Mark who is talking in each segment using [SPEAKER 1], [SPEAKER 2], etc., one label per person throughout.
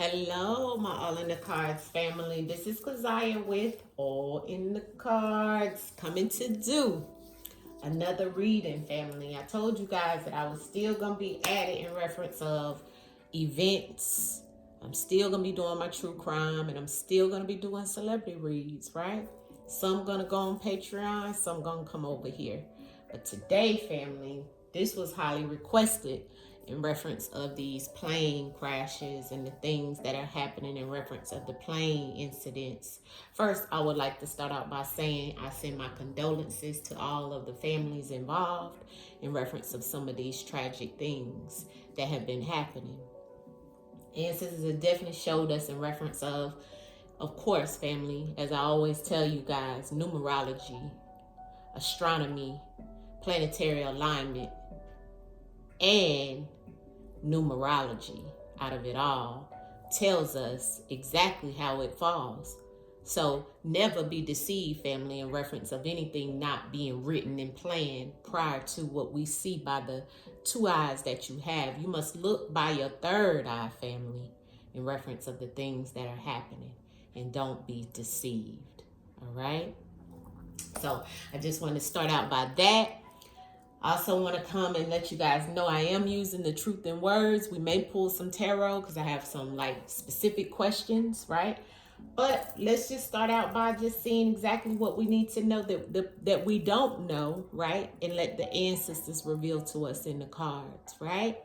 [SPEAKER 1] Hello, my All in the Cards family. This is Keziah with All in the Cards, coming to do another reading, family. I told you guys that I was still going to be at it in reference of events. I'm still going to be doing my true crime, and I'm still going to be doing celebrity reads, right? Some going to go on Patreon, some going to come over here. But today, family, this was highly requested in reference of these plane crashes and the things that are happening in reference of the plane incidents. First, I would like to start out by saying I send my condolences to all of the families involved in reference of some of these tragic things that have been happening. Ancestors have definitely showed us in reference of course, family, as I always tell you guys, numerology, astronomy, planetary alignment, and numerology out of it all tells us exactly how it falls. So never be deceived, family, in reference of anything not being written and planned prior to what we see by the two eyes that you have. You must look by your third eye, family, in reference of the things that are happening, and don't be deceived. All right? So I just want to start out by that. I also want to come and let you guys know I am using the truth in words. We may pull some tarot because I have some specific questions, right? But let's just start out by just seeing exactly what we need to know that we don't know, right? And let the ancestors reveal to us in the cards, right?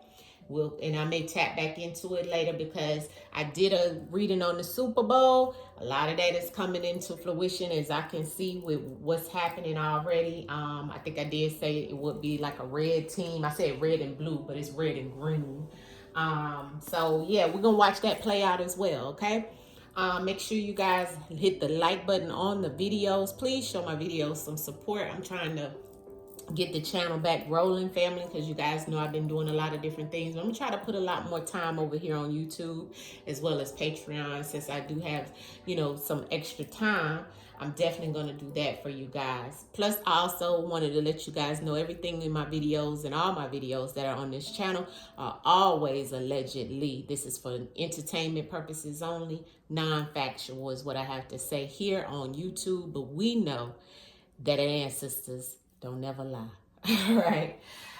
[SPEAKER 1] And I may tap back into it later because I did a reading on the Super Bowl. A lot of that is coming into fruition as I can see with what's happening already. I think I did say it would be like a red team. I said red and blue, but it's red and green. So yeah, we're gonna watch that play out as well, okay? Make sure you guys hit the like button on the videos. Please show my videos some support. I'm trying to get the channel back rolling, family, because you guys know I've been doing a lot of different things. I'm gonna try to put a lot more time over here on YouTube as well as Patreon, since I do have, some extra time. I'm definitely gonna do that for you guys. Plus, I also wanted to let you guys know everything in my videos and all my videos that are on this channel are always allegedly. This is for entertainment purposes only. Non-factual is what I have to say here on YouTube, but we know that our ancestors don't never lie.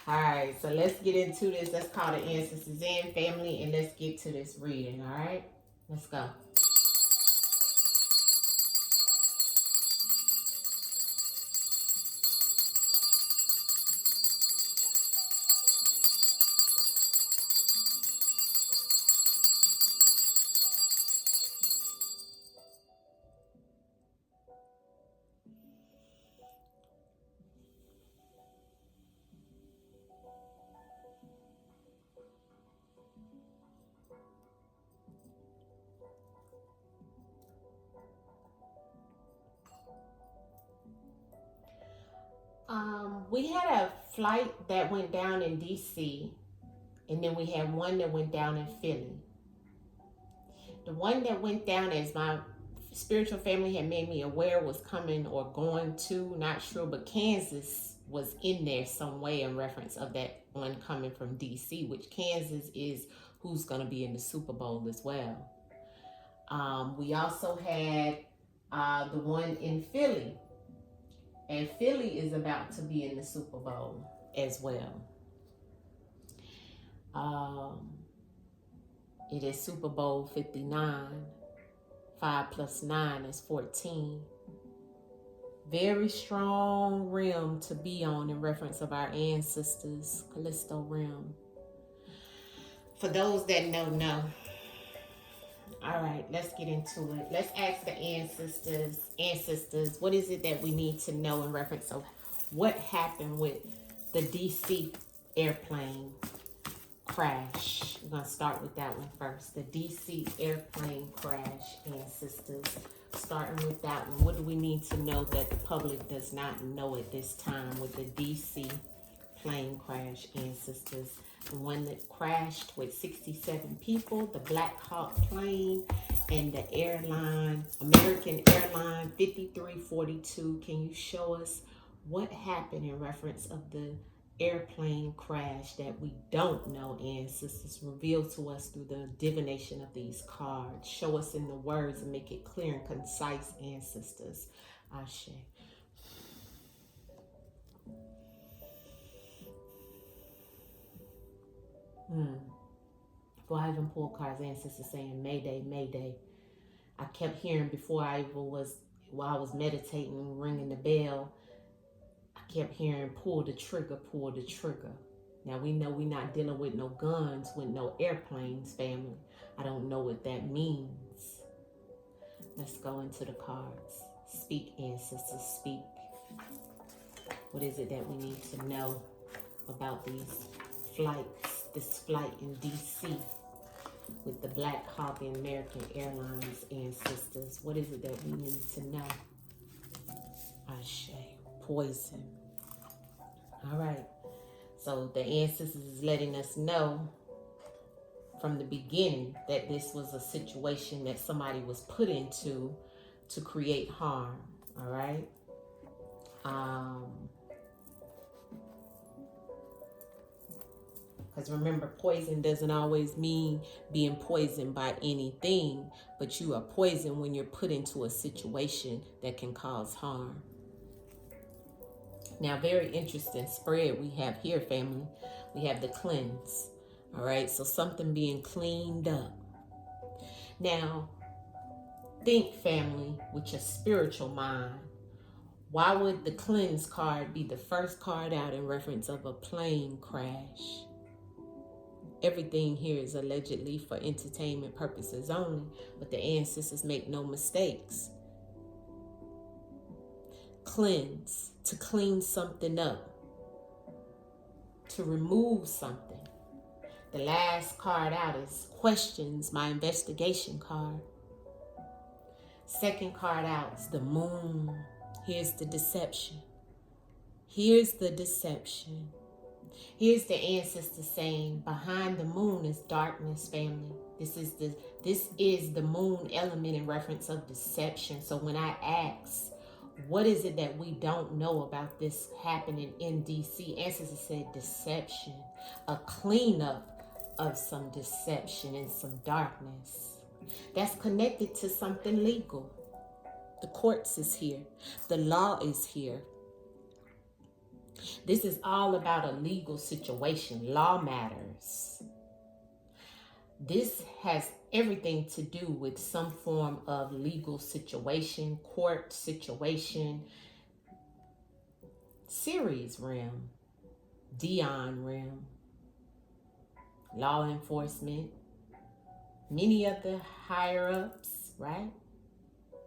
[SPEAKER 1] All right, so let's get into this. Let's call the ancestors in, family, and let's get to this reading. All right, let's go. We had a flight that went down in DC, and then we had one that went down in Philly. The one that went down, as my spiritual family had made me aware, was coming or going to, not sure, but Kansas was in there some way in reference of that one coming from DC, which Kansas is who's going to be in the Super Bowl as well. We also had the one in Philly, and Philly is about to be in the Super Bowl as well. It is Super Bowl 59. 5 plus 9 is 14. Very strong realm to be on in reference of our ancestors, Callisto realm. For those that know. All right, let's get into it. Let's ask the ancestors, what is it that we need to know in reference of what happened with the DC airplane crash? We're going to start with that one first. The DC airplane crash, ancestors. Starting with that one. What do we need to know that the public does not know at this time with the DC plane crash, ancestors? The one that crashed with 67 people, the Black Hawk plane, and the airline, American Airline 5342. Can you show us what happened in reference of the airplane crash that we don't know, ancestors. Reveal to us through the divination of these cards. Show us in the words and make it clear and concise, ancestors. Ashe. Before I even pulled cards, ancestors saying Mayday, Mayday. I kept hearing before I even was, while I was meditating, ringing the bell, I kept hearing pull the trigger, pull the trigger. Now we know we're not dealing with no guns, with no airplanes, family. I don't know what that means. Let's go into the cards. Speak, ancestors, speak. What is it that we need to know about these flights, this flight in DC with the Black Hawk and American Airlines, ancestors? What is it that we need to know? Ashe. Poison. All right. So the ancestors is letting us know from the beginning that this was a situation that somebody was put into to create harm. All right. Because remember, poison doesn't always mean being poisoned by anything, but you are poisoned when you're put into a situation that can cause harm. Now, very interesting spread we have here, family. We have the cleanse. All right, so something being cleaned up. Now, think, family, with your spiritual mind. Why would the cleanse card be the first card out in reference of a plane crash? Everything here is allegedly for entertainment purposes only, but the ancestors make no mistakes. Cleanse, to clean something up, to remove something. The last card out is questions, my investigation card. Second card out is the moon. Here's the deception. Here's the deception. Here's the ancestor saying, behind the moon is darkness, family. This is the moon element in reference of deception. So when I ask, what is it that we don't know about this happening in DC? Ancestors said deception, a cleanup of some deception and some darkness. That's connected to something legal. The courts is here. The law is here. This is all about a legal situation. Law matters. This has everything to do with some form of legal situation, court situation, Ceres realm, Dion realm, law enforcement, many of the higher ups, right?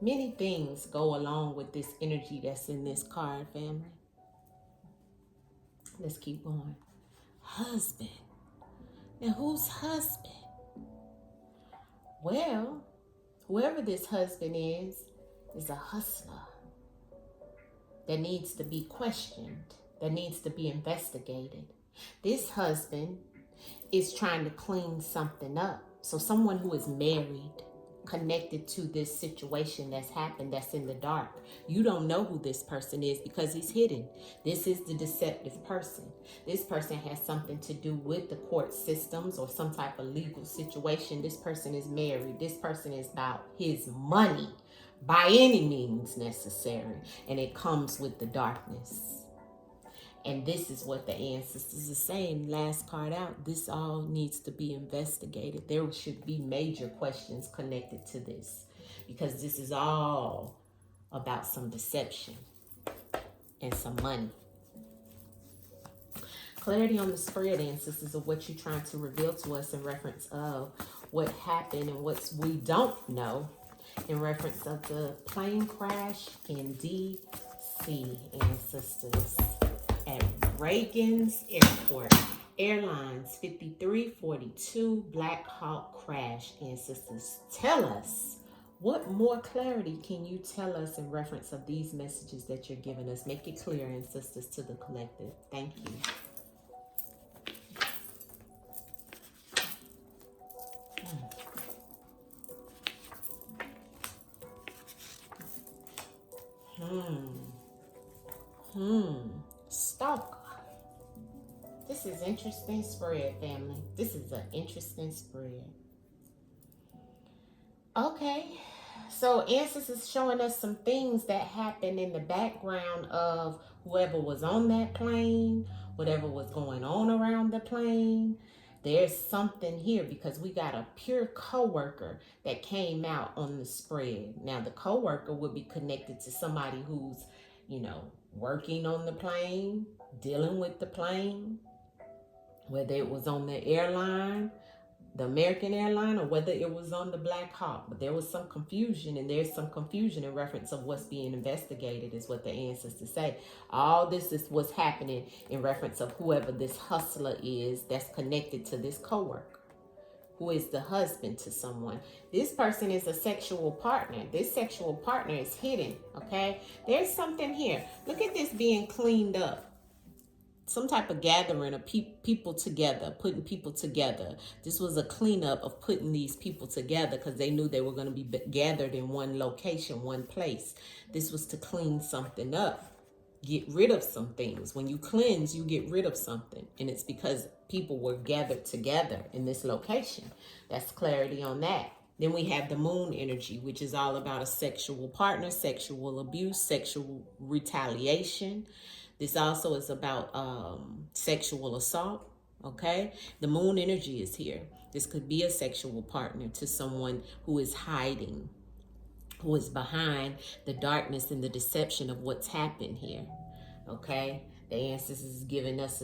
[SPEAKER 1] Many things go along with this energy that's in this card, family. Let's keep going. Husband. Now, who's husband? Well, whoever this husband is a hustler that needs to be questioned, that needs to be investigated. This husband is trying to clean something up. So someone who is married, connected to this situation that's happened, that's in the dark. You don't know who this person is because he's hidden. This is the deceptive person. This person has something to do with the court systems or some type of legal situation. This person is married. This person is about his money by any means necessary. And it comes with the darkness. And this is what the ancestors are saying. Last card out, this all needs to be investigated. There should be major questions connected to this because this is all about some deception and some money. Clarity on the spread, ancestors, of what you're trying to reveal to us in reference of what happened and what we don't know in reference of the plane crash in DC, ancestors. At Reagan's Airport, Airlines 5342 Black Hawk crash, ancestors. Tell us, what more clarity can you tell us in reference of these messages that you're giving us? Make it clear, ancestors, to the collective. Thank you. Stalker. this is interesting spread, family. This is an interesting spread. Okay, so Ancestors is showing us some things that happened in the background of whoever was on that plane, whatever was going on around the plane. There's something here because we got a pure coworker that came out on the spread. Now the coworker would be connected to somebody who's, working on the plane, dealing with the plane, whether it was on the airline, the American airline, or whether it was on the Black Hawk. But there was some confusion, and there's some confusion in reference of what's being investigated, is what the ancestors say. All this is what's happening in reference of whoever this hustler is that's connected to this coworker, who is the husband to someone. This person is a sexual partner. This sexual partner is hidden, okay? There's something here. Look at this being cleaned up. Some type of gathering of people together, putting people together. This was a cleanup of putting these people together because they knew they were going to be gathered in one location, one place. This was to clean something up, get rid of some things. When you cleanse, you get rid of something. And it's because people were gathered together in this location. That's clarity on that. Then we have the moon energy, which is all about a sexual partner, sexual abuse, sexual retaliation. This also is about sexual assault, okay? The moon energy is here. This could be a sexual partner to someone who is hiding, who is behind the darkness and the deception of what's happened here, okay? The ancestors is giving us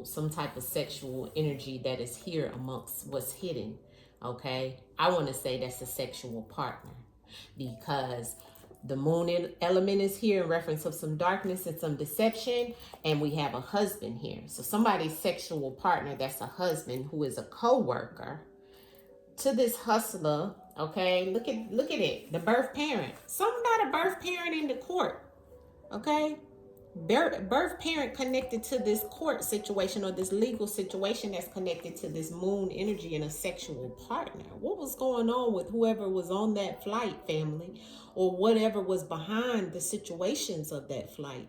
[SPEAKER 1] some type of sexual energy that is here amongst what's hidden, okay? I want to say that's a sexual partner because the moon element is here in reference of some darkness and some deception, and we have a husband here. So somebody's sexual partner, that's a husband who is a co-worker to this hustler, okay? Look at it, the birth parent. Some got a birth parent in the court, okay? Birth parent connected to this court situation or this legal situation that's connected to this moon energy and a sexual partner. What was going on with whoever was on that flight, family, or whatever was behind the situations of that flight?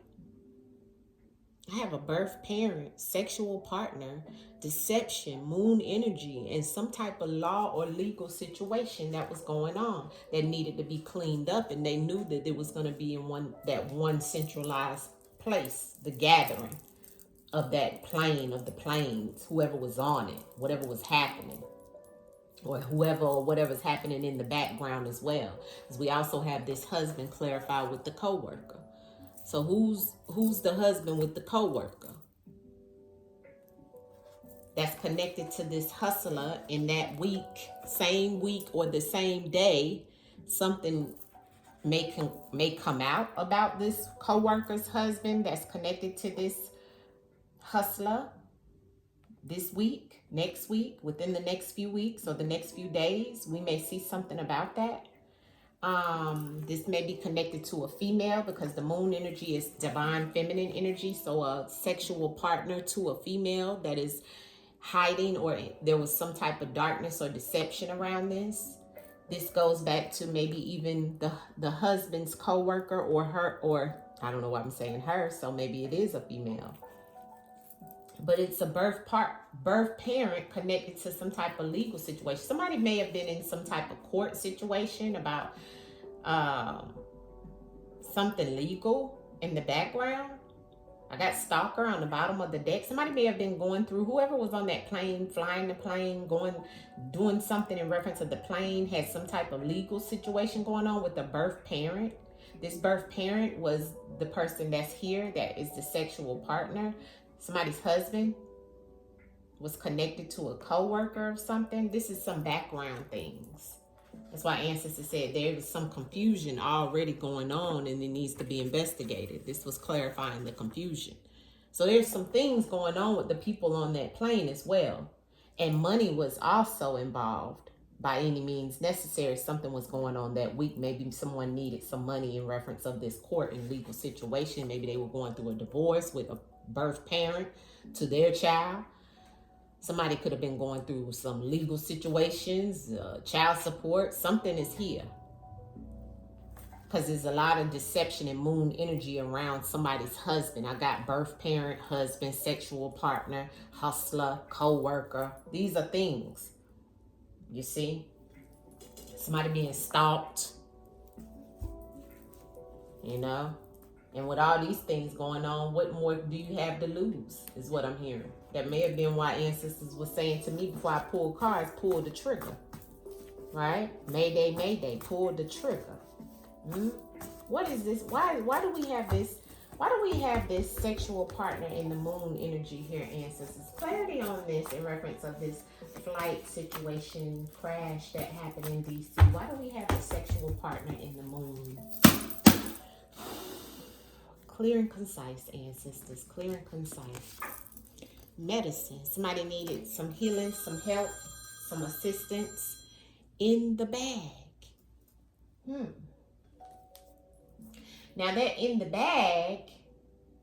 [SPEAKER 1] I have a birth parent, sexual partner, deception, moon energy, and some type of law or legal situation that was going on that needed to be cleaned up, and they knew that it was going to be in one centralized place, the gathering of that plane, of the planes, whoever was on it, whatever was happening, or whatever's happening in the background as well. Because we also have this husband clarified with the co-worker. So who's the husband with the co-worker that's connected to this hustler in that week, same week or the same day? Something may come out about this co-worker's husband that's connected to this hustler this week, next week, within the next few weeks or the next few days. We may see something about that. This may be connected to a female because the moon energy is divine feminine energy. So a sexual partner to a female that is hiding, or there was some type of darkness or deception around this. This goes back to maybe even the husband's co-worker or her, or I don't know why I'm saying her, so maybe it is a female. But it's a birth parent connected to some type of legal situation. Somebody may have been in some type of court situation about something legal in the background. I got stalker on the bottom of the deck. Somebody may have been going through, whoever was on that plane, flying the plane, doing something in reference to the plane, had some type of legal situation going on with the birth parent. This birth parent was the person that's here, that is the sexual partner. Somebody's husband was connected to a co-worker or something. This is some background things. That's why ancestors said there was some confusion already going on and it needs to be investigated. This was clarifying the confusion. So there's some things going on with the people on that plane as well. And money was also involved by any means necessary. Something was going on that week. Maybe someone needed some money in reference of this court and legal situation. Maybe they were going through a divorce with a birth parent to their child. Somebody could have been going through some legal situations, child support. Something is here. because there's a lot of deception and moon energy around somebody's husband. I got birth parent, husband, sexual partner, hustler, co-worker. These are things, you see. Somebody being stalked, you know. And with all these things going on, what more do you have to lose, is what I'm hearing. That may have been why ancestors were saying to me before I pulled cards, pull the trigger. Right? Mayday, mayday, pull the trigger. What is this? Why do we have this? Why do we have this sexual partner in the moon energy here, ancestors? Clarity on this in reference of this flight situation, crash that happened in DC. Why do we have the sexual partner in the moon? Clear and concise, ancestors. Clear and concise. Medicine. Somebody needed some healing, some help, some assistance in the bag. Now that in the bag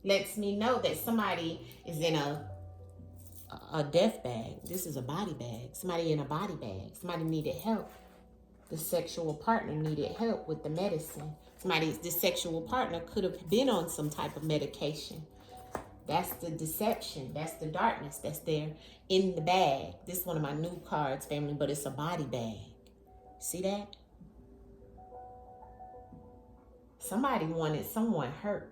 [SPEAKER 1] lets me know that somebody is in a death bag. This is a body bag. Somebody in a body bag. Somebody needed help. The sexual partner needed help with the medicine. This sexual partner could have been on some type of medication. That's the deception. That's the darkness that's there in the bag. This is one of my new cards, family, but it's a body bag. See that? Somebody wanted someone hurt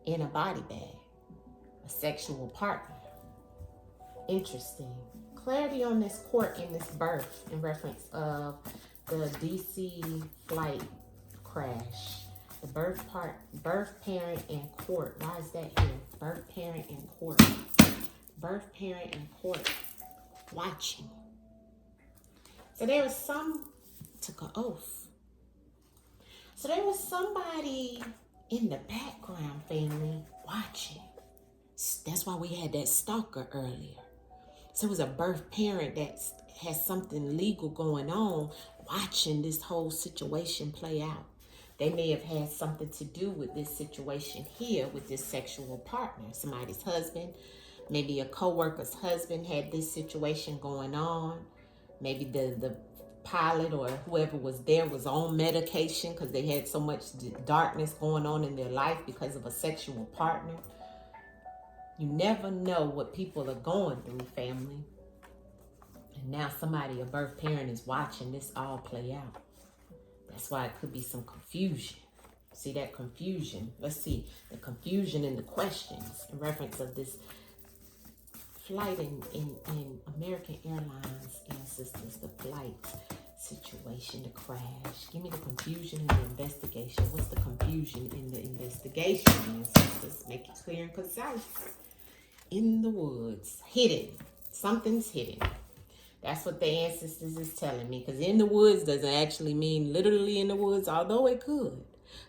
[SPEAKER 1] in a body bag. A sexual partner. Interesting. Clarity on this court in this birth in reference of the DC flight crash. The birth parent and court. Why is that here? Birth parent and court. Birth parent and court. Watching. So there was took an oath. So there was somebody in the background, family, watching. That's why we had that stalker earlier. So it was a birth parent that has something legal going on, watching this whole situation play out. They may have had something to do with this situation here with this sexual partner. Somebody's husband, maybe a co-worker's husband had this situation going on. Maybe the pilot or whoever was there was on medication because they had so much darkness going on in their life because of a sexual partner. You never know what people are going through, family. And now somebody, a birth parent, is watching this all play out. That's why it could be some confusion. See that confusion? Let's see the confusion in the questions in reference of this flight in American Airlines, ancestors, the flight situation, the crash. Give me the confusion in the investigation. What's the confusion in the investigation, ancestors? Make it clear and concise. In the woods, hidden. Something's hidden. That's what the ancestors is telling me. Because in the woods doesn't actually mean literally in the woods, although it could.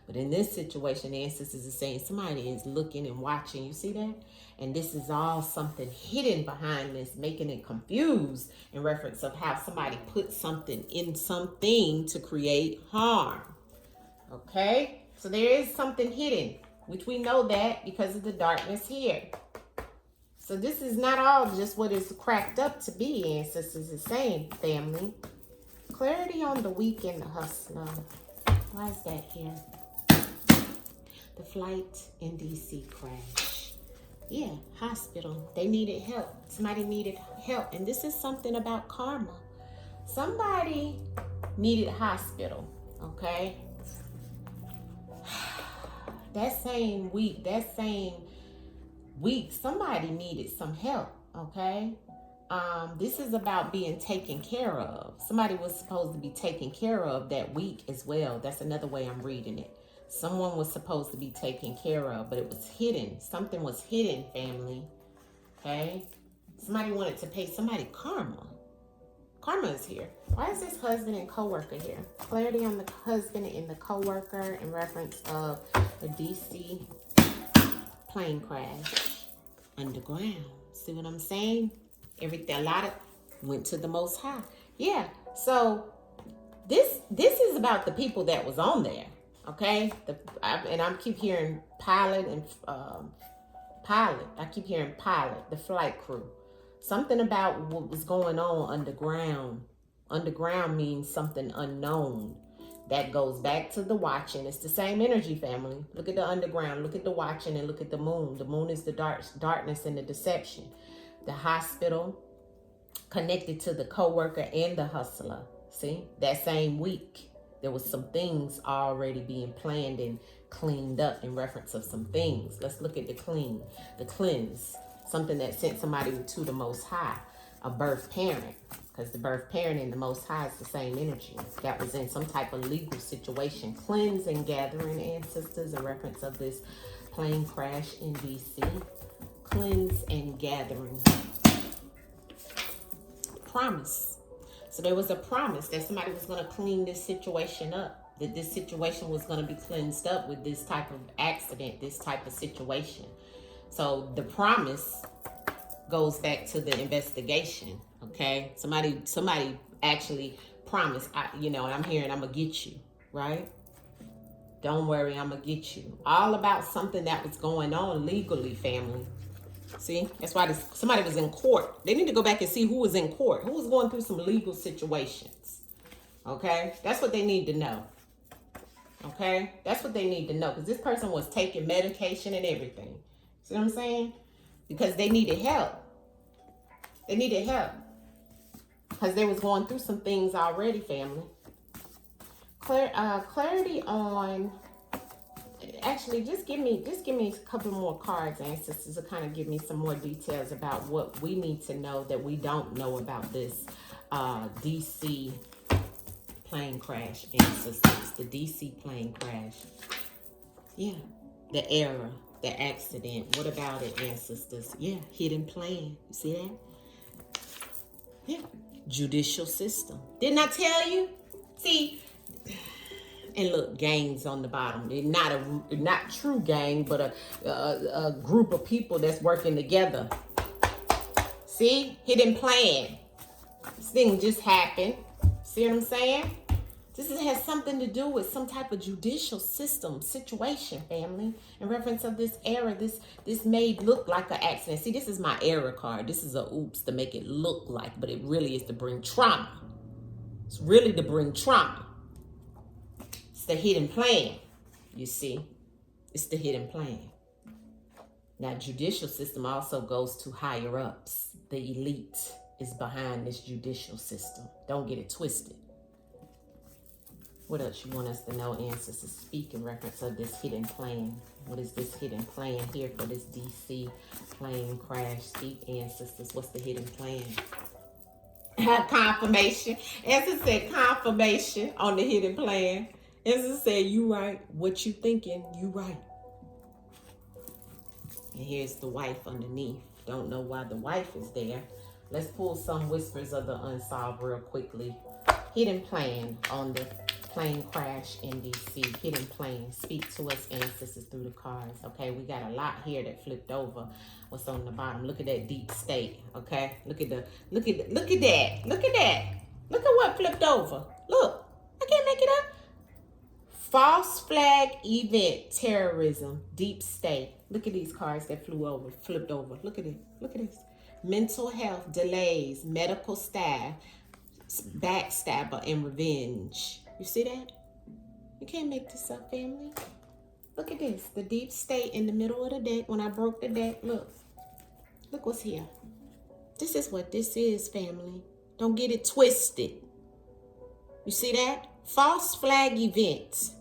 [SPEAKER 1] But in this situation, the ancestors are saying somebody is looking and watching. You see that? And this is all something hidden behind this, making it confused in reference of how somebody put something in something to create harm. Okay? So there is something hidden, which we know that because of the darkness here. So this is not all just what it's cracked up to be, ancestors is saying, family. Clarity on the weak and the hustler. Why is that here? The flight in DC crash. Yeah, hospital. They needed help. Somebody needed help. And this is something about karma. Somebody needed hospital, okay? That same week, somebody needed some help, okay? This is about being taken care of. Somebody was supposed to be taken care of that week as well. That's another way I'm reading it. Someone was supposed to be taken care of, but it was hidden. Something was hidden, family, okay? Somebody wanted to pay somebody karma. Karma is here. Why is this husband and co-worker here? Clarity on the husband and the co-worker in reference of the DC plane crash underground. See what I'm saying? Everything, a lot of went to the Most High. Yeah. So this is about the people that was on there. Okay. And I keep hearing pilot and pilot. I keep hearing pilot, the flight crew. Something about what was going on underground. Underground means something unknown. That goes back to the watching. It's the same energy, family. Look at the underground. Look at the watching and look at the moon. The moon is the darkness and the deception. The hospital connected to the co-worker and the hustler. See, that same week, there was some things already being planned and cleaned up in reference of some things. Let's look at the cleanse. Something that sent somebody to the Most High, a birth parent. Because the birth parent and the Most High is the same energy. That was in some type of legal situation. Cleanse and gathering ancestors, a reference of this plane crash in DC. Cleanse and gathering. Promise. So there was a promise that somebody was going to clean this situation up. That this situation was going to be cleansed up with this type of accident, this type of situation. So the promise goes back to the investigation. Okay, somebody actually promised, and I'm hearing I'm gonna get you, right? Don't worry, I'm gonna get you. All about something that was going on legally, family. See, that's why somebody was in court. They need to go back and see who was in court, who was going through some legal situations. Okay, that's what they need to know. Okay, that's what they need to know, because this person was taking medication and everything. See what I'm saying? Because they needed help. They needed help. Because they was going through some things already, family. Clarity on, actually, just give me a couple more cards, ancestors, to kind of give me some more details about what we need to know that we don't know about this DC plane crash, ancestors. The DC plane crash. Yeah, the error, the accident. What about it, ancestors? Yeah, hidden plan. You see that? Yeah. Judicial system. Didn't I tell you? See, and look, gangs on the bottom. They're not true gang, but a group of people that's working together. See, hidden plan. This thing just happened. See what I'm saying? This has something to do with some type of judicial system situation, family. In reference of this error, this made look like an accident. See, this is my error card. This is a oops to make it look like, but it really is to bring trauma. It's really to bring trauma. It's the hidden plan, you see. It's the hidden plan. Now, judicial system also goes to higher ups. The elite is behind this judicial system. Don't get it twisted. What else you want us to know, ancestors? Speak in reference of this hidden plan. What is this hidden plan here for this DC plane crash? Speak, ancestors. What's the hidden plan? Confirmation. Ancestors said confirmation on the hidden plan. Ancestors said you right. What you thinking, you right. And here's the wife underneath. Don't know why the wife is there. Let's pull some whispers of the unsolved real quickly. Hidden plan on the plane crash in DC. Hidden plan. Speak to us, ancestors, through the cards. Okay, we got a lot here that flipped over. What's on the bottom? Look at that deep state. Okay, look at that. Look at that. Look at what flipped over. Look, I can't make it up. False flag event, terrorism, deep state. Look at these cards that flipped over. Look at it. Look at this. Mental health, delays, medical staff, backstabber, and revenge. You see that? You can't make this up, family. Look at this. The deep state in the middle of the deck. When I broke the deck, look. Look what's here. This is what this is, family. Don't get it twisted. You see that? False flag event.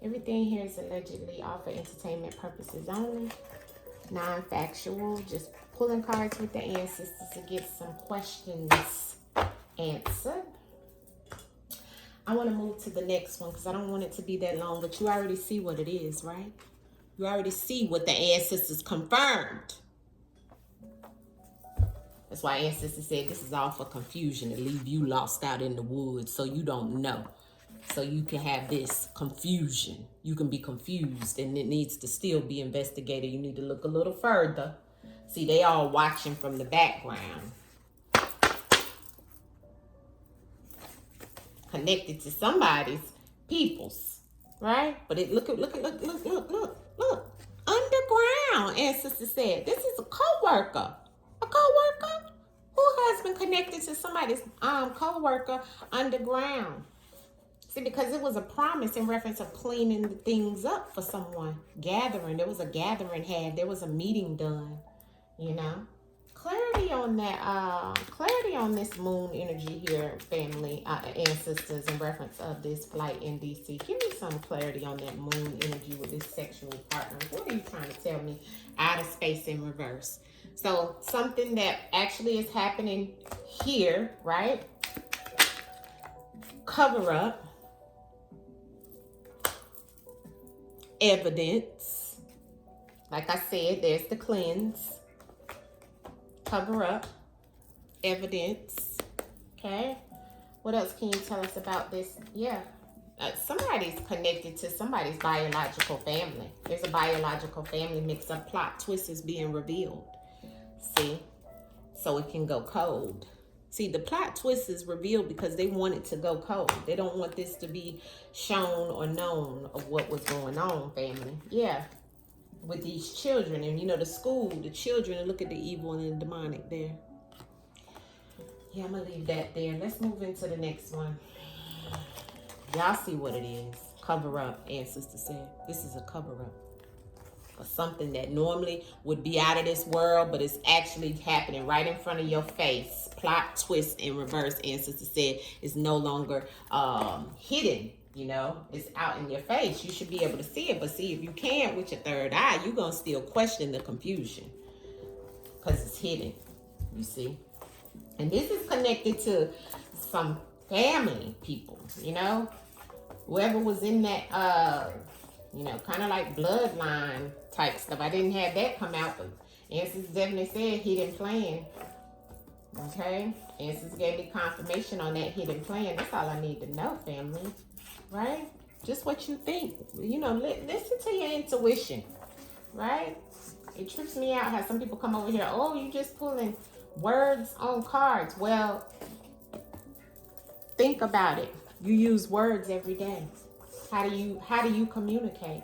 [SPEAKER 1] Everything here is allegedly all for entertainment purposes only. Non-factual. Just pulling cards with the ancestors to get some questions answered. I want to move to the next one because I don't want it to be that long, but you already see what it is, right? You already see what the ancestors confirmed. That's why ancestors said this is all for confusion, to leave you lost out in the woods so you don't know. So you can have this confusion. You can be confused and it needs to still be investigated. You need to look a little further. See, they all watching from the background. Connected to somebody's people's, right? But it look. Underground, ancestor said. This is a co-worker. A co-worker who has been connected to somebody's co-worker underground. See, because it was a promise in reference of cleaning the things up for someone. Gathering. There was a gathering had. There was a meeting done. You know? Clarity on that. Clarity on this moon energy here, family, ancestors, in reference of this flight in DC. Give me some clarity on that moon energy with this sexual partner. What are you trying to tell me? Out of space in reverse. So something that actually is happening here, right? Cover up. Evidence. Like I said, there's the cleanse. Cover up. Evidence. Okay. What else can you tell us about this? Yeah. Somebody's connected to somebody's biological family. There's a biological family mix up. Plot twist is being revealed. See? So it can go cold. See, the plot twist is revealed because they want it to go cold. They don't want this to be shown or known of what was going on, family. Yeah. With these children. And, you know, the school, the children, and look at the evil and the demonic there. Yeah, I'm going to leave that there. Let's move into the next one. Y'all see what it is. Cover up, ancestor said. This is a cover up. Or something that normally would be out of this world, but it's actually happening right in front of your face. Plot twist in reverse, ancestor said, is no longer hidden. You know, it's out in your face. You should be able to see it. But see, if you can't with your third eye, you're going to still question the confusion. Because it's hidden, you see. And this is connected to some family people, you know. Whoever was in that, you know, kind of like bloodline type stuff. I didn't have that come out, but Ancestors definitely said hidden plan. Okay? Ancestors gave me confirmation on that hidden plan. That's all I need to know, family. Right? Just what you think. You know, listen to your intuition. Right? It trips me out how some people come over here, oh, you just pulling words on cards. Well, think about it. You use words every day. How do you communicate?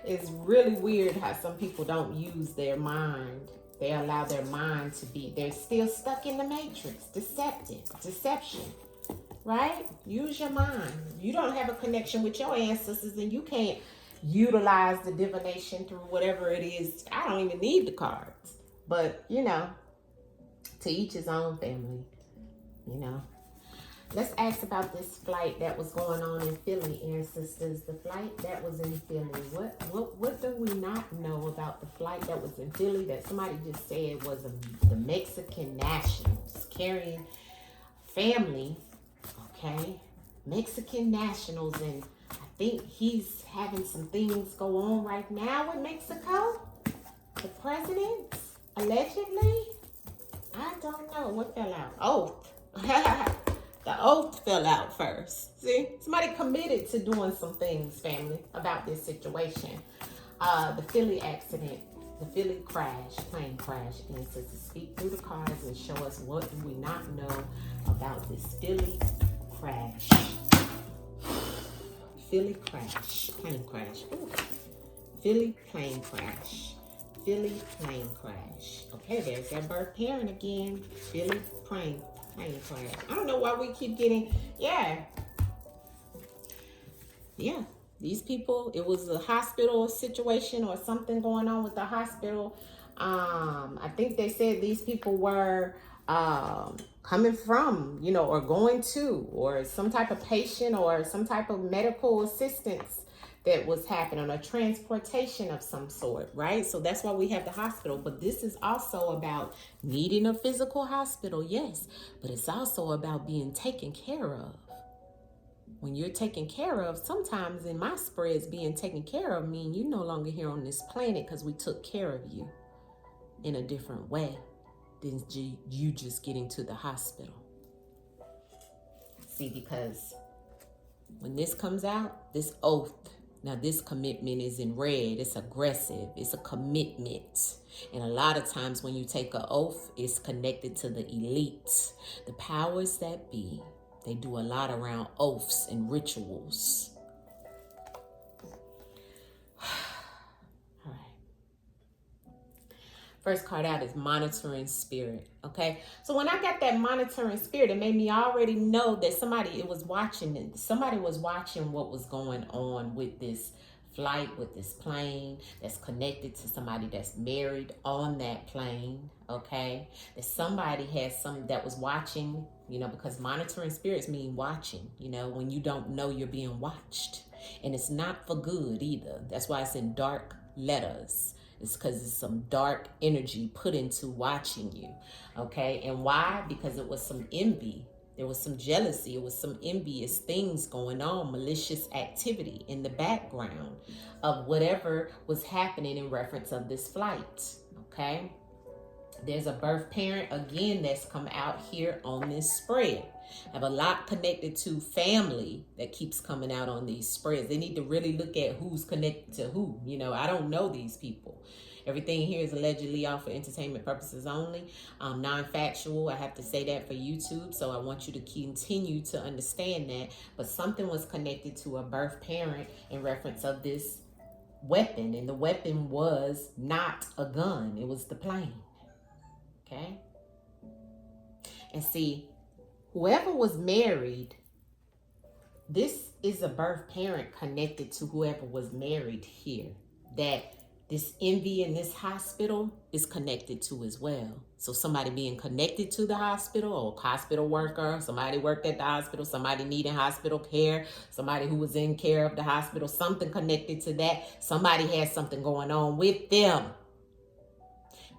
[SPEAKER 1] It's really weird how some people don't use their mind. They allow their mind to be, they're still stuck in the matrix. Deception. Right? Use your mind. You don't have a connection with your ancestors and you can't utilize the divination through whatever it is. I don't even need the cards. But, you know, to each his own, family. You know. Let's ask about this flight that was going on in Philly, ancestors. The flight that was in Philly. What do we not know about the flight that was in Philly that somebody just said was the Mexican nationals carrying family, okay? Mexican nationals, and I think he's having some things go on right now with Mexico. The president, allegedly. I don't know what fell out. Oh. The oath fell out first. See, somebody committed to doing some things, family, about this situation. The Philly accident, the Philly crash, plane crash, and to speak through the cards and show us what do we not know about this Philly crash. Philly crash, plane crash. Ooh. Philly plane crash. Philly plane crash. Okay, there's that birth parent again. Philly plane crash. I don't know why we keep getting, yeah, these people, it was a hospital situation or something going on with the hospital. I think they said these people were coming from, you know, or going to, or some type of patient or some type of medical assistance that was happening, or transportation of some sort, right? So that's why we have the hospital. But this is also about needing a physical hospital, yes, but it's also about being taken care of. When you're taken care of, sometimes in my spreads, being taken care of mean you're no longer here on this planet because we took care of you in a different way than you just getting to the hospital. See, because when this comes out, this oath, now this commitment is in red. It's aggressive. It's a commitment. And a lot of times when you take an oath, it's connected to the elite. The powers that be, they do a lot around oaths and rituals. All right. First card out is monitoring spirit. Okay, so when I got that monitoring spirit, it made me already know that somebody was watching it. Somebody was watching what was going on with this flight, with this plane that's connected to somebody that's married on that plane. Okay, that somebody has some that was watching, because monitoring spirits mean watching, when you don't know you're being watched. And it's not for good either. That's why it's in dark letters. It's because it's some dark energy put into watching you. Okay, and why? Because it was some envy. There was some jealousy. It was some envious things going on, malicious activity in the background of whatever was happening in reference of this flight. Okay. There's a birth parent again that's come out here on this spread. I have a lot connected to family that keeps coming out on these spreads. They need to really look at who's connected to who. I don't know these people. Everything here is allegedly all for entertainment purposes only. Non-factual. I have to say that for YouTube. So I want you to continue to understand that. But something was connected to a birth parent in reference of this weapon. And the weapon was not a gun. It was the plane. Okay? And see, whoever was married, this is a birth parent connected to whoever was married here. That this envy in this hospital is connected to as well. So somebody being connected to the hospital, or a hospital worker, somebody worked at the hospital, somebody needing hospital care, somebody who was in care of the hospital, something connected to that. Somebody had something going on with them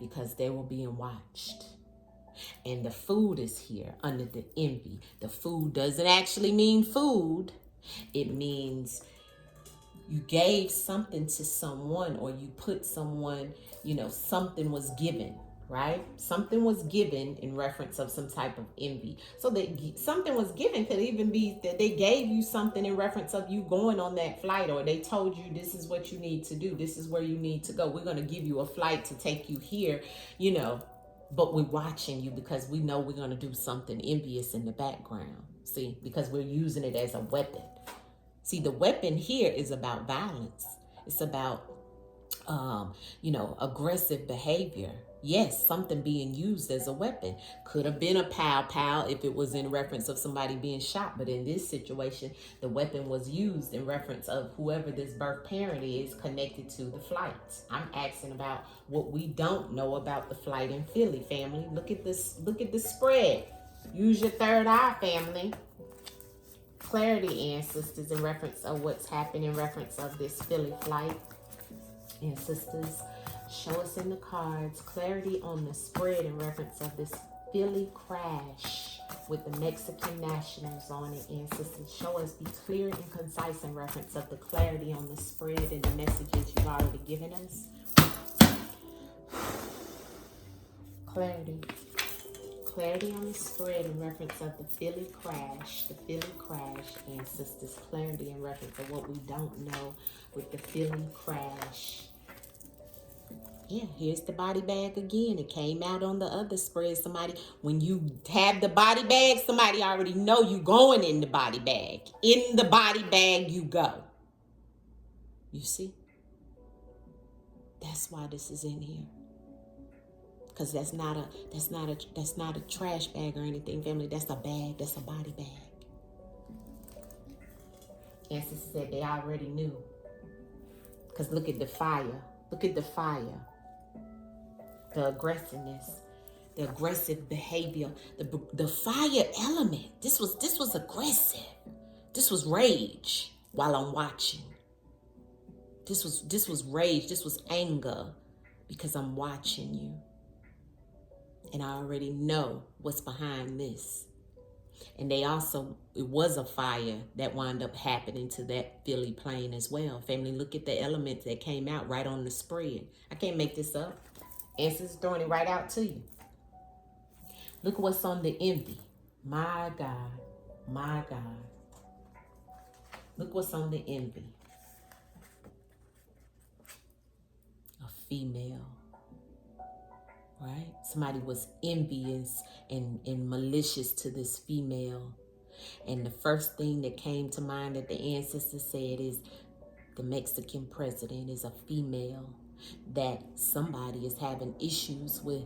[SPEAKER 1] because they were being watched. And the food is here under the envy. The food doesn't actually mean food. It means you gave something to someone, or you put someone, something was given, right? Something was given in reference of some type of envy. So that something was given could even be that they gave you something in reference of you going on that flight, or they told you this is what you need to do. This is where you need to go. We're going to give you a flight to take you here, but we're watching you because we know we're going to do something envious in the background. See, because we're using it as a weapon. See, the weapon here is about violence. It's about, aggressive behavior. Yes, something being used as a weapon. Could have been a pow if it was in reference of somebody being shot. But in this situation, the weapon was used in reference of whoever this birth parent is connected to the flight. I'm asking about what we don't know about the flight in Philly, family. Look at this. Look at the spread. Use your third eye, family. Clarity, ancestors, in reference of what's happening in reference of this Philly flight. Ancestors, show us in the cards clarity on the spread in reference of this Philly crash with the Mexican nationals on it. Ancestors, show us, be clear and concise in reference of the clarity on the spread and the messages you've already given us. Clarity. Clarity on the spread in reference of the Philly crash. The Philly crash, ancestors. Clarity in reference of what we don't know with the Philly crash. Yeah, here's the body bag again. It came out on the other spread. Somebody, when you have the body bag, somebody already know you going in the body bag. In the body bag you go. You see? That's why this is in here. Because that's not a trash bag or anything, family. That's a bag. That's a body bag. Ancestors said they already knew. Because look at the fire. Look at the fire. The aggressiveness. The aggressive behavior. The fire element. This was aggressive. This was rage while I'm watching. This was rage. This was anger because I'm watching you. And I already know what's behind this. And it was a fire that wound up happening to that Philly plane as well. Family, look at the elements that came out right on the spread. I can't make this up. Answers throwing it right out to you. Look what's on the envy. My God. My God. Look what's on the envy. A female. Right? Somebody was envious and malicious to this female. And the first thing that came to mind that the ancestors said is the Mexican president is a female. that somebody is having issues with.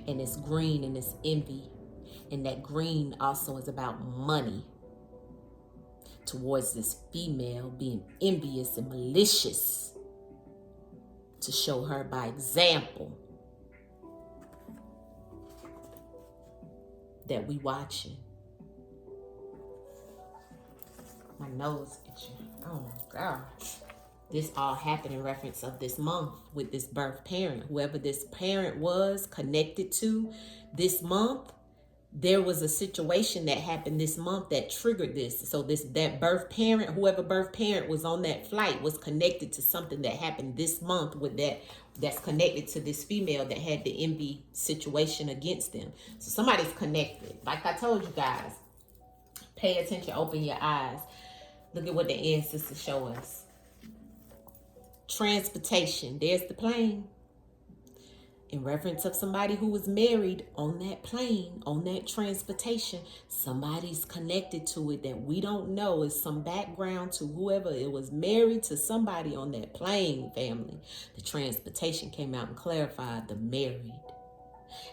[SPEAKER 1] And it's green and it's envy. And that green also is about money towards this female being envious and malicious to show her by example that we watching. My nose itching. Oh my God. This all happened in reference of this month with this birth parent. Whoever this parent was connected to this month, there was a situation that happened this month that triggered this. So that birth parent, whoever birth parent was on that flight, was connected to something that happened this month with that's connected to this female that had the envy situation against them. So somebody's connected. Like I told you guys, pay attention, open your eyes. Look at what the ancestors show us. Transportation. There's the plane. In reference of somebody who was married on that plane, on that transportation, somebody's connected to it that we don't know. Is some background to whoever it was married to somebody on that plane, family. The transportation came out and clarified the married.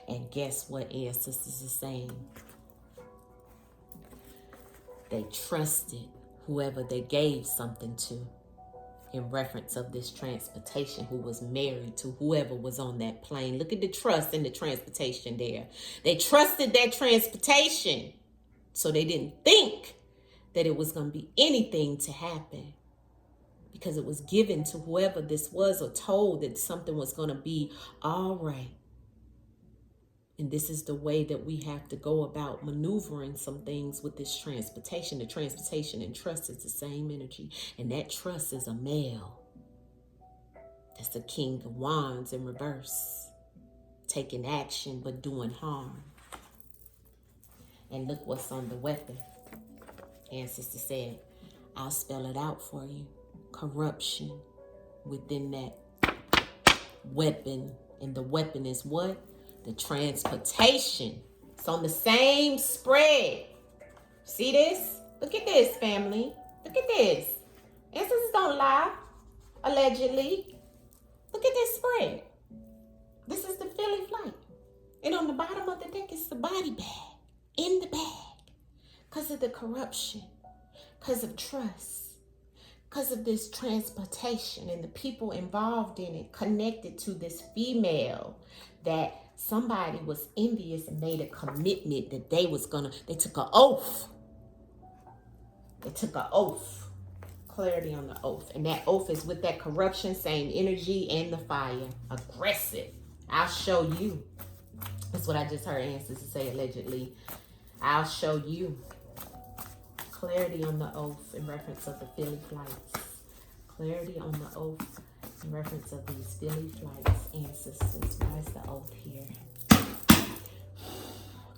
[SPEAKER 1] And guess what ancestors are saying? They trusted whoever they gave something to. In reference of this transportation, who was married to whoever was on that plane. Look at the trust in the transportation there. They trusted that transportation. So they didn't think that it was going to be anything to happen. Because it was given to whoever this was, or told that something was going to be all right. And this is the way that we have to go about maneuvering some things with this transportation. The transportation and trust is the same energy. And that trust is a male. That's the King of Wands in reverse. Taking action but doing harm. And look what's on the weapon. Ancestor said, I'll spell it out for you. Corruption within that weapon. And the weapon is what? The transportation. It's on the same spread. See this? Look at this, family. Look at this. Ancestors don't lie. Allegedly. Look at this spread. This is the Philly flight. And on the bottom of the deck is the body bag. In the bag. Because of the corruption. Because of trust. Because of this transportation and the people involved in it connected to this female that somebody was envious and made a commitment that they took an oath. They took an oath. Clarity on the oath. And that oath is with that corruption, same energy, and the fire. Aggressive. I'll show you. That's what I just heard ancestors say, allegedly. I'll show you. Clarity on the oath in reference of the Philly flights. Clarity on the oath in reference of these Philly flights, ancestors. Why is the oath here?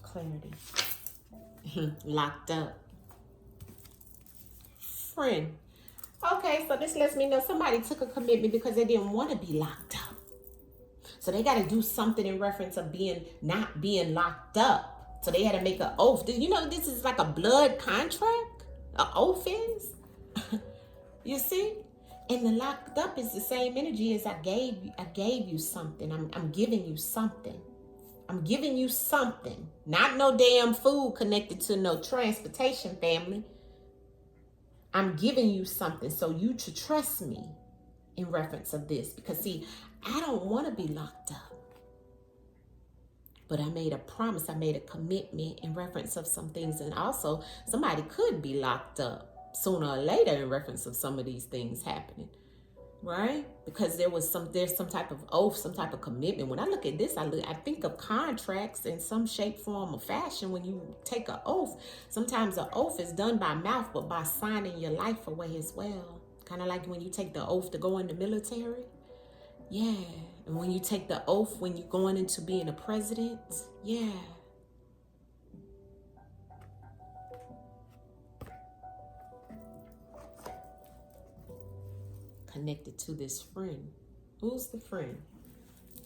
[SPEAKER 1] Clarity. Locked up. Friend. Okay, so this lets me know somebody took a commitment because they didn't want to be locked up. So they got to do something in reference of not being locked up. So they had to make an oath. You know, this is like a blood contract. An oath is. You see? And the locked up is the same energy as I gave you something. I'm giving you something. I'm giving you something. Not no damn food connected to no transportation, family. I'm giving you something so you to trust me in reference of this. Because see, I don't want to be locked up. But I made a promise. I made a commitment in reference of some things. And also, somebody could be locked up sooner or later in reference of some of these things happening, right? Because there's some type of oath, some type of commitment. When I look at this, I think of contracts in some shape, form, or fashion. When you take an oath, sometimes an oath is done by mouth, but by signing your life away as well. Kind of like when you take the oath to go in the military. Yeah. And when you take the oath when you're going into being a president. Yeah. Connected to this friend. Who's the friend?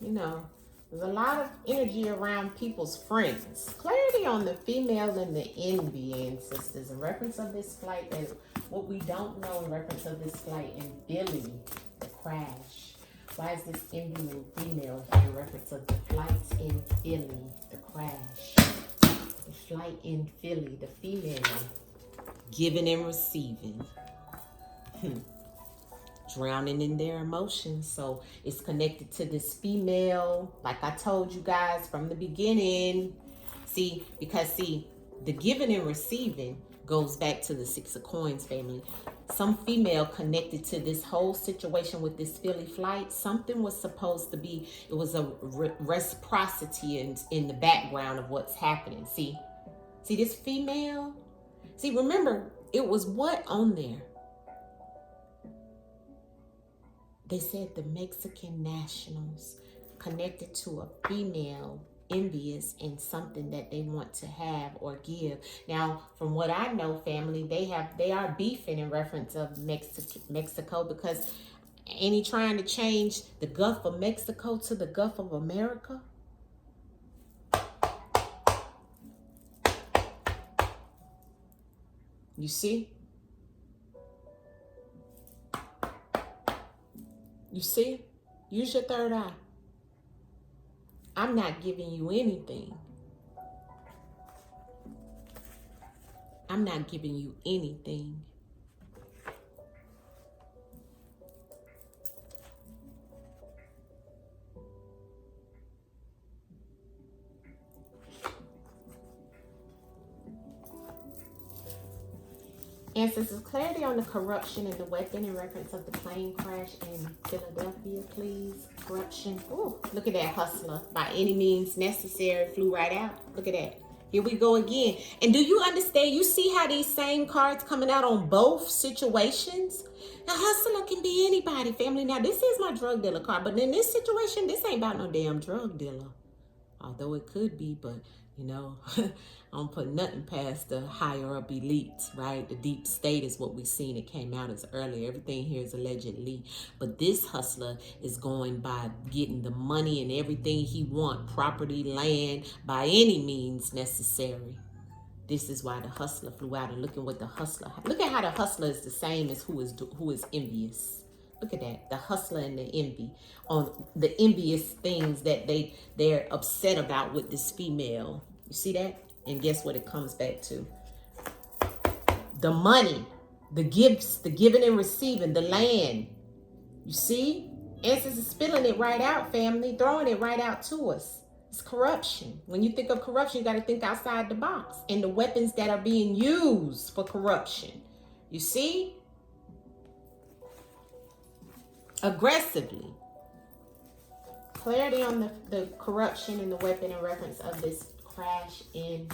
[SPEAKER 1] You know, there's a lot of energy around people's friends. Clarity on the female and the envy, ancestors. In reference of this flight and what we don't know in reference of this flight in Philly, the crash. Why is this envying female here in reference of the flights in Philly, the crash? The flight in Philly, the female giving and receiving. Drowning in their emotions. So it's connected to this female, like I told you guys from the beginning. See, the giving and receiving goes back to the Six of Coins family. Some female connected to this whole situation with this Philly flight. Something was supposed to be, it was a reciprocity in the background of what's happening. See this female? See, remember, it was what on there? They said the Mexican nationals connected to a female envious in something that they want to have or give. Now, from what I know, family, they are beefing in reference of Mexico, because ain't he trying to change the Gulf of Mexico to the Gulf of America? You see? You see? Use your third eye. I'm not giving you anything. I'm not giving you anything. Ancestors, clarity on the corruption and the weapon in reference of the plane crash in Philadelphia, please. Corruption. Ooh, look at that hustler. By any means necessary, flew right out. Look at that. Here we go again. And do you understand? You see how these same cards coming out on both situations? A hustler can be anybody, family. Now, this is my drug dealer card, but in this situation, this ain't about no damn drug dealer. Although it could be, but you know, I don't put nothing past the higher up elites, right? The deep state is what we've seen. It came out as earlier. Everything here is allegedly. But this hustler is going by getting the money and everything he wants, property, land, by any means necessary. This is why the hustler flew out. And looking what the hustler, look at how the hustler is the same as who is envious. Look at that, the hustler and the envy, on the envious things that they're upset about with this female. You see that? And guess what it comes back to? The money, the gifts, the giving and receiving, the land. You see? Ancestors is spilling it right out, family, throwing it right out to us. It's corruption. When you think of corruption, you got to think outside the box and the weapons that are being used for corruption. You see? Aggressively. Clarity on the corruption and the weapon in reference of this crash in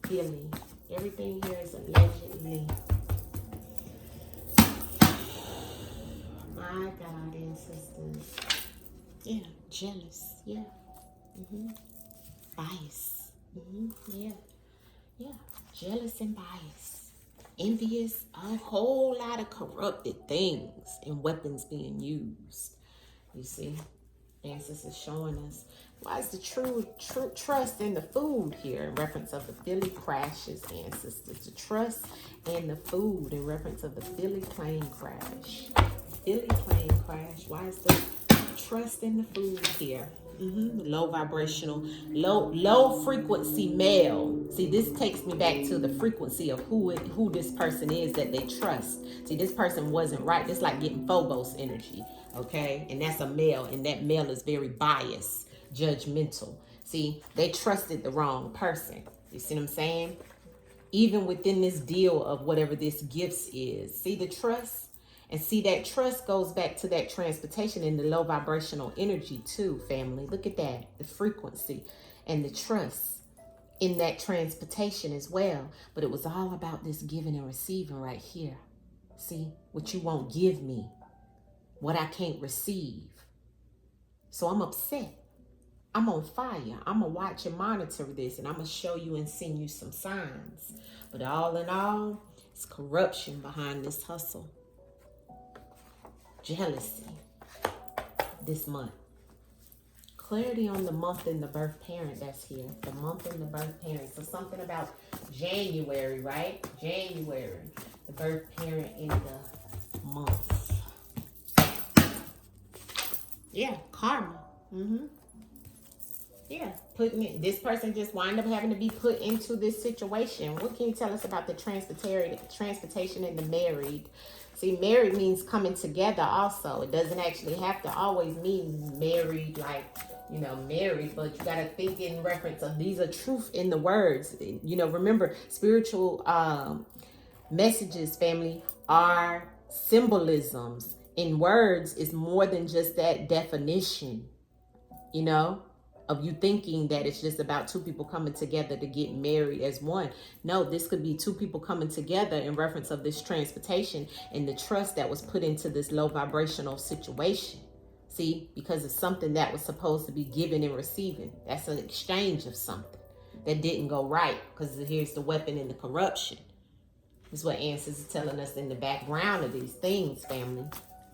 [SPEAKER 1] Philly. Everything here is allegedly. My God, ancestors. Yeah, jealous. Yeah. Bias. Yeah. Jealous and bias. Envious, a whole lot of corrupted things and weapons being used. You see, ancestors showing us why is the true trust in the food here in reference of the Philly crashes, ancestors. The trust and the food in reference of the Philly plane crash. Philly plane crash. Why is the trust in the food here? Low vibrational, low frequency male. See, this takes me back to the frequency of who this person is that they trust. See, this person wasn't right. It's like getting Phobos energy, okay? And that's a male, and that male is very biased, judgmental. See, they trusted the wrong person. You see what I'm saying? Even within this deal of whatever this gifts is. See the trust? And see, that trust goes back to that transportation and the low vibrational energy too, family. Look at that, the frequency and the trust in that transportation as well. But it was all about this giving and receiving right here. See, what you won't give me, what I can't receive. So I'm upset. I'm on fire. I'm going to watch and monitor this, and I'm going to show you and send you some signs. But all in all, it's corruption behind this hustle. Jealousy this month. Clarity on the month and the birth parent that's here. The month and the birth parent. So something about January, right? January. The birth parent in the month. Yeah, karma. Yeah, putting it, this person just wind up having to be put into this situation. What can you tell us about the transportation and the married? See, married means coming together also. It doesn't actually have to always mean married, like, you know, married, but you got to think in reference of these are truth in the words. You know, remember, spiritual messages, family, are symbolisms. In words is more than just that definition, you know, of you thinking that it's just about two people coming together to get married as one. No, this could be two people coming together in reference of this transportation and the trust that was put into this low vibrational situation. See, because of something that was supposed to be given and receiving. That's an exchange of something that didn't go right, because here's the weapon and the corruption. This is what answers is telling us in the background of these things, family.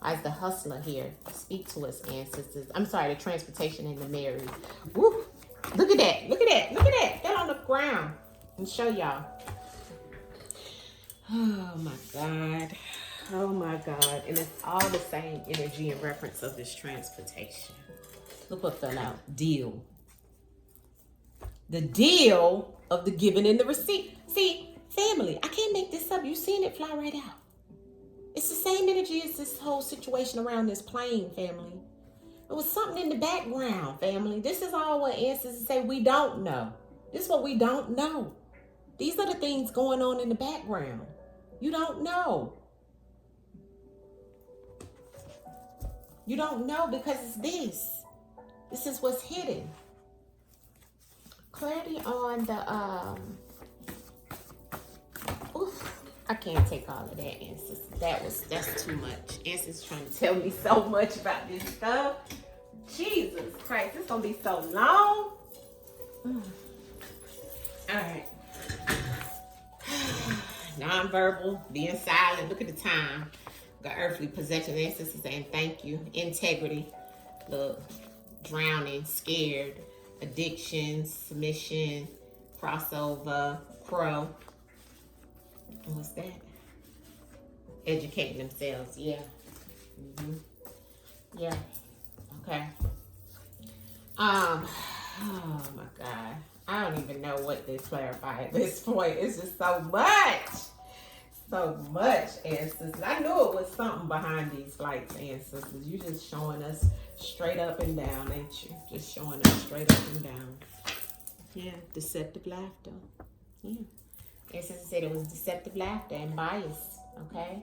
[SPEAKER 1] As the hustler here, speak to us, ancestors. I'm sorry, the transportation and the married. Woo! Look at that! Look at that! Look at that! Fell on the ground. And show y'all. Oh my God! Oh my God! And it's all the same energy in reference of this transportation. Look what fell out. Deal. The deal of the giving and the receipt. See, family, I can't make this up. You seen it fly right out. It's the same energy as this whole situation around this plane, family. It was something in the background, family. This is all what ancestors say we don't know. This is what we don't know. These are the things going on in the background. You don't know. You don't know because it's this. This is what's hidden. Clarity on the I can't take all of that, ancestors. That's too much. Ancestors trying to tell me so much about this stuff. Jesus Christ, it's gonna be so long. All right. Non-verbal, being silent. Look at the time. Got earthly possession. Ancestors saying thank you. Integrity. Look, drowning, scared, addiction, submission, crossover, crow. What's that? Educating themselves. Yeah. Yeah. Okay. Oh my God. I don't even know what to clarify at this point. It's just so much. So much, ancestors. I knew it was something behind these flights, ancestors. You just showing us straight up and down, ain't you? Just showing us straight up and down. Yeah. Deceptive laughter. Yeah. Ancestors said it was deceptive laughter and bias. Okay,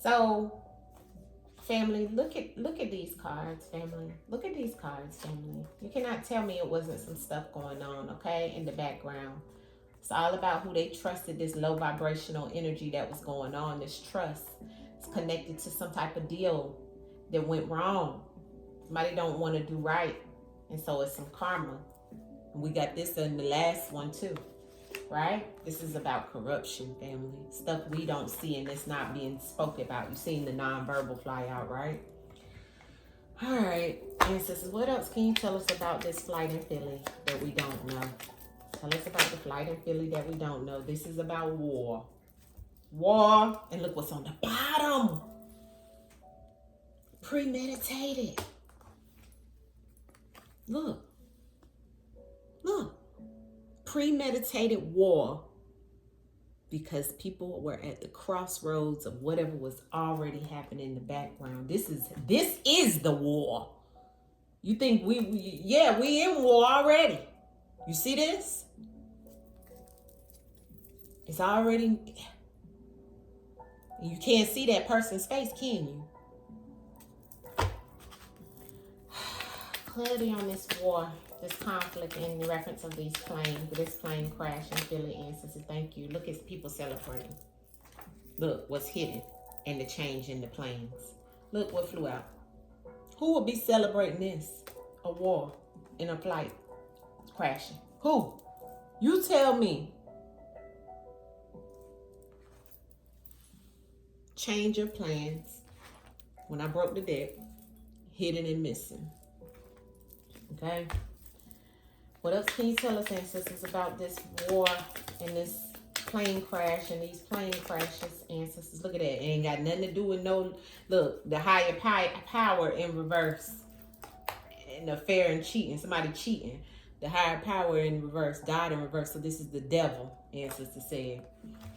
[SPEAKER 1] so family, look at these cards, family. Look at these cards, family. You cannot tell me it wasn't some stuff going on, okay, in the background. It's all about who they trusted. This low vibrational energy that was going on. This trust is connected to some type of deal that went wrong. Somebody don't want to do right, and so it's some karma. And we got this in the last one too. Right? This is about corruption, family. Stuff we don't see and it's not being spoken about. You've seen the non-verbal fly out, right? All right. Ancestors, what else can you tell us about this flight in Philly that we don't know? Tell us about the flight in Philly that we don't know. This is about war. War. And look what's on the bottom. Premeditated. Look. Look. Premeditated war, because people were at the crossroads of whatever was already happening in the background. This is the war. You think we in war already. You see this? It's already, you can't see that person's face, can you? Clarity on this war. This conflict in reference of these planes, this plane crash in Philly, ancestors, thank you. Look at people celebrating. Look what's hidden and the change in the planes. Look what flew out. Who would be celebrating this? A war in a flight crashing. Who? You tell me. Change of plans. When I broke the deck, hidden and missing. Okay? What else can you tell us, ancestors, about this war and this plane crash and these plane crashes, ancestors? Look at that. It ain't got nothing to do with no, look, the higher power in reverse. an affair and cheating, somebody cheating. The higher power in reverse, God in reverse. So this is the devil, ancestors said.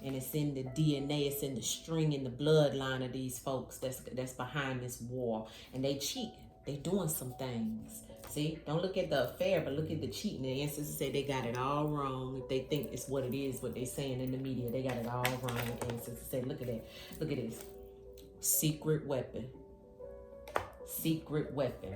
[SPEAKER 1] And it's in the DNA, it's in the string, in the bloodline of these folks that's behind this war. And they cheating. They doing some things. See, don't look at the affair, but look at the cheating. The ancestors say they got it all wrong. If they think it's what it is, what they saying in the media, they got it all wrong. The ancestors say, look at that. Look at this. Secret weapon. Secret weapon.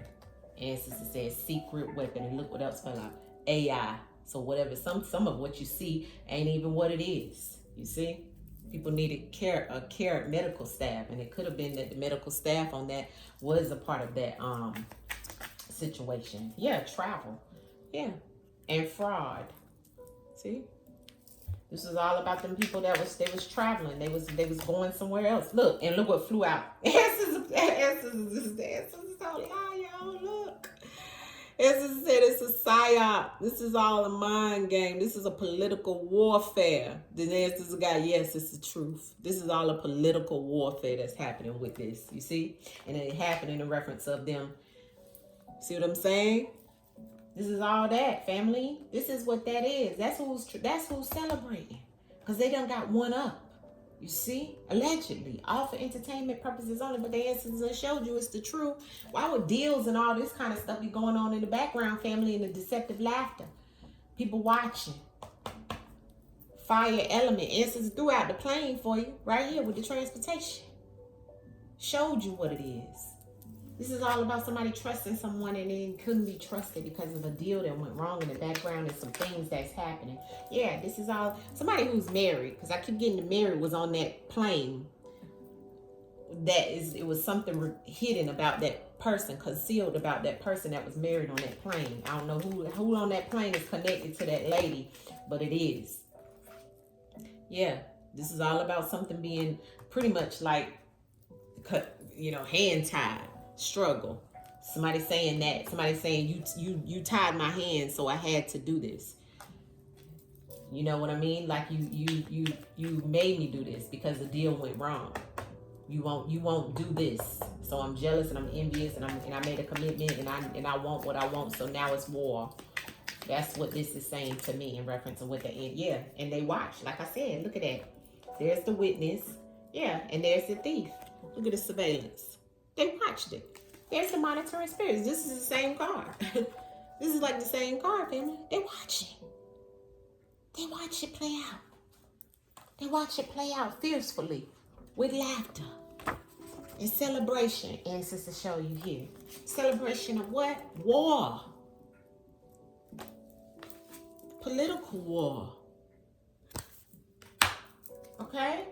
[SPEAKER 1] Ancestors said secret weapon. And look what else fell out. AI. So whatever, some of what you see ain't even what it is. You see? People needed care medical staff. And it could have been that the medical staff on that was a part of that situation. Yeah, travel. Yeah. And fraud. See? This was all about them people that was traveling. They was going somewhere else. Look, and look what flew out. Answers don't lie, y'all. Look. Answers said it's a psyop. This is all a mind game. This is a political warfare. The answers got, yes, it's the truth. This is all a political warfare that's happening with this. You see? And it happened in the reference of them. See what I'm saying? This is all that, family. This is what that is. That's who's celebrating. Because they done got one up. You see? Allegedly. All for entertainment purposes only. But the answers showed you it's the truth. Why would deals and all this kind of stuff be going on in the background, family, and the deceptive laughter? People watching. Fire element. Answers throughout the plane for you. Right here with the transportation. Showed you what it is. This is all about somebody trusting someone and then couldn't be trusted because of a deal that went wrong in the background and some things that's happening. Yeah, this is all somebody who's married, because I keep getting the married was on that plane. It was something hidden about that person, concealed about that person that was married on that plane. I don't know who on that plane is connected to that lady, but it is. Yeah, this is all about something being pretty much like, hand tied. Struggle. Somebody saying that. Somebody saying you tied my hands, so I had to do this. You know what I mean? Like you made me do this because the deal went wrong. You won't do this. So I'm jealous and I'm envious and I made a commitment and I want what I want. So now it's war. That's what this is saying to me in reference to what the end. Yeah, and they watch. Like I said, look at that. There's the witness. Yeah, and there's the thief. Look at the surveillance. They watched it. There's the monitoring spirits. This is the same card. This is like the same card, family. They watch it. They watch it play out. They watch it play out fiercely with laughter and celebration. Ancestors show you here. Celebration of what? War. Political war. Okay?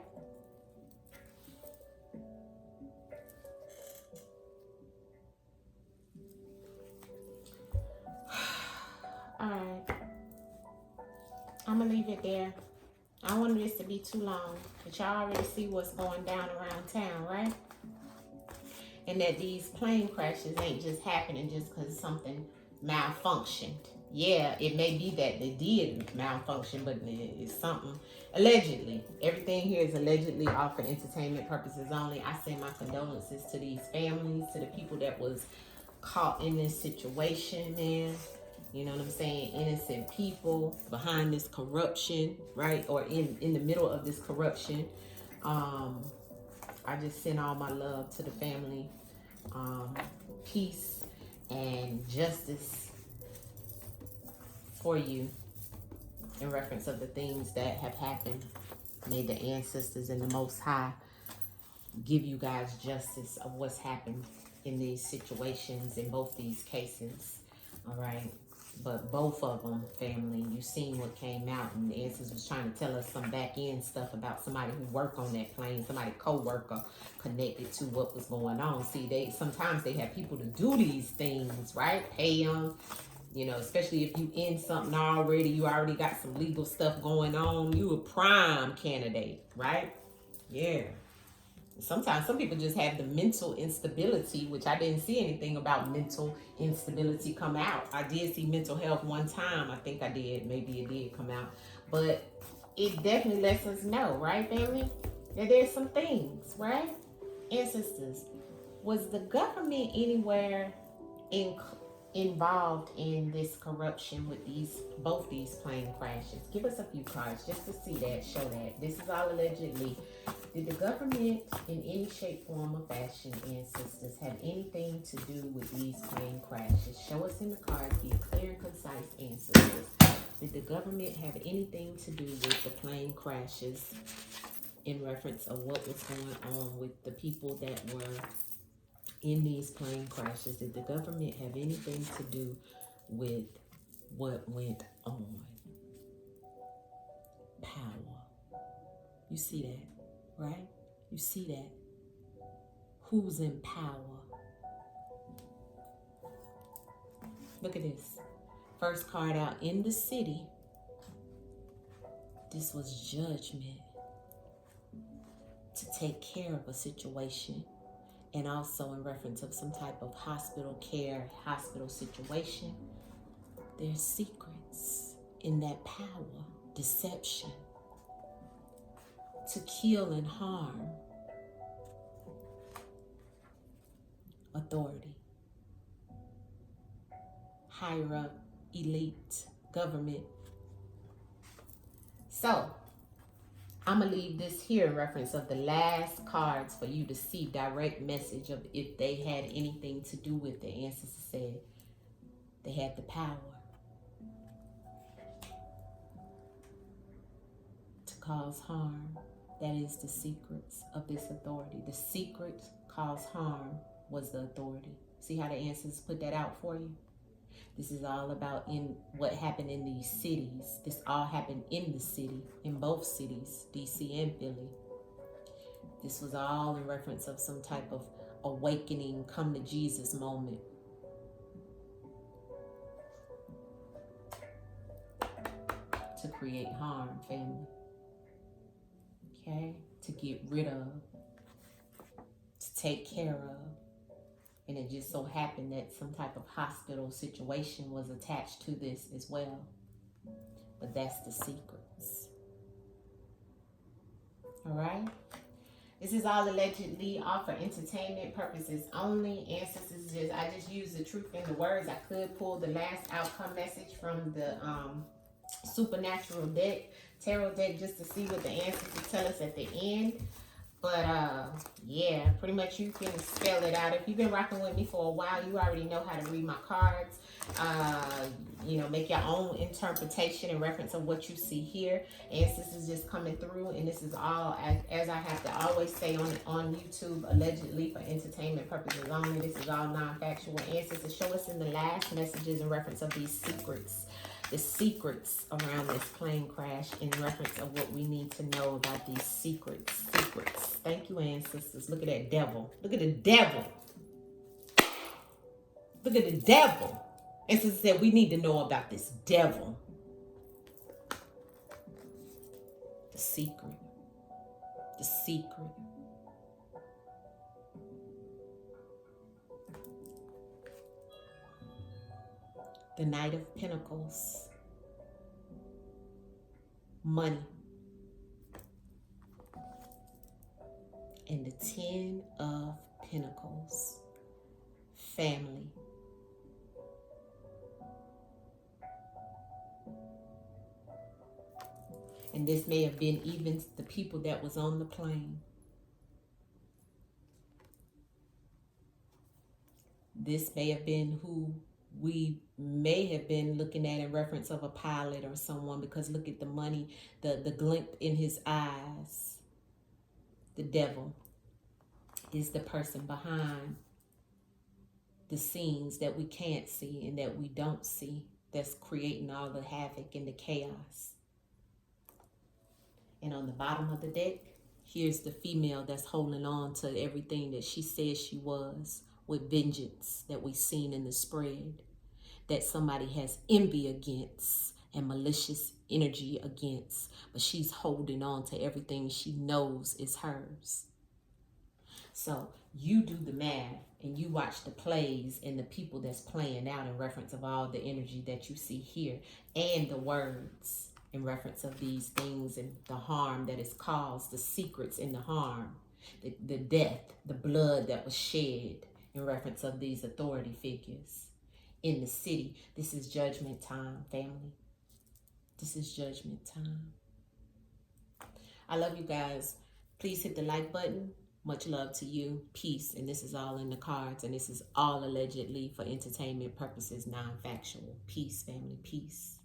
[SPEAKER 1] Alright. I'm going to leave it there. I don't want this to be too long. But y'all already see what's going down around town, right? And that these plane crashes ain't just happening just because something malfunctioned. Yeah, it may be that they did malfunction, but it's something. Allegedly. Everything here is allegedly all for entertainment purposes only. I send my condolences to these families, to the people that was caught in this situation, man. You know what I'm saying? Innocent people behind this corruption, right? Or in the middle of this corruption. I just send all my love to the family. Peace and justice for you in reference of the things that have happened. May the ancestors and the Most High give you guys justice of what's happened in these situations, in both these cases. All right. But both of them, family, you seen what came out, and the answers was trying to tell us some back end stuff about somebody who worked on that plane, somebody co-worker connected to what was going on. See, sometimes they have people to do these things, right? Pay them, especially if you in something already, you already got some legal stuff going on, you a prime candidate, right? Yeah. Sometimes some people just have the mental instability, which I didn't see anything about mental instability come out. I did see mental health one time. I think I did. Maybe it did come out. But it definitely lets us know, right, family? That there's some things, right? Ancestors, was the government anywhere involved in this corruption with both these plane crashes? Give us a few cards just to see that, show that. This is all allegedly. Did the government in any shape, form, or fashion, ancestors, have anything to do with these plane crashes? Show us in the cards. Give clear and concise answers. Did the government have anything to do with the plane crashes in reference of what was going on with the people that were in these plane crashes? Did the government have anything to do with what went on? Power. You see that, right? You see that. Who's in power? Look at this. First card out, in the city. This was judgment to take care of a situation, and also in reference of some type of hospital care, hospital situation. There's secrets in that power, deception, to kill and harm. Authority, higher up, elite, government. So, I'm going to leave this here in reference of the last cards for you to see direct message of if they had anything to do with the ancestors said they had the power to cause harm. That is the secrets of this authority. The secret cause harm was the authority. See how the ancestors put that out for you? This is all about in what happened in these cities. This all happened in the city, in both cities, DC and Philly. This was all in reference of some type of awakening, come to Jesus moment. To create harm, family. Okay? To get rid of. To take care of. And it just so happened that some type of hospital situation was attached to this as well. But that's the secrets. All right? This is all allegedly all for entertainment purposes only. Ancestors, I just use the truth in the words. I could pull the last outcome message from the supernatural deck, tarot deck, just to see what the ancestors tell us at the end. But, yeah, pretty much you can spell it out. If you've been rocking with me for a while, you already know how to read my cards. You know, make your own interpretation in reference of what you see here. Ancestors just coming through. And this is all, as I have to always say on YouTube, allegedly for entertainment purposes only. This is all non-factual. Ancestors, show us in the last messages in reference of these secrets. The secrets around this plane crash in reference of what we need to know about these secrets. Thank you, ancestors. Look at that devil. Look at the devil. Look at the devil. Ancestors said we need to know about this devil. The secret. The secret. The Knight of Pentacles, money, and the Ten of Pentacles, family. And this may have been even the people that was on the plane. This may have been who we may have been looking at in reference of a pilot or someone, because look at the money, the glint in his eyes. The devil is the person behind the scenes that we can't see and that we don't see, that's creating all the havoc and the chaos. And on the bottom of the deck, here's the female that's holding on to everything that she says she was, with vengeance that we've seen in the spread, that somebody has envy against and malicious energy against, but she's holding on to everything she knows is hers. So you do the math and you watch the plays and the people that's playing out in reference of all the energy that you see here and the words in reference of these things and the harm that is caused, the secrets in the harm, the death, the blood that was shed in reference of these authority figures. in the city. This is judgment time, family. This is judgment time. I love you guys. Please hit the like button. Much love to you. Peace. And this is all in the cards. And this is all allegedly for entertainment purposes, non-factual. Peace, family. Peace.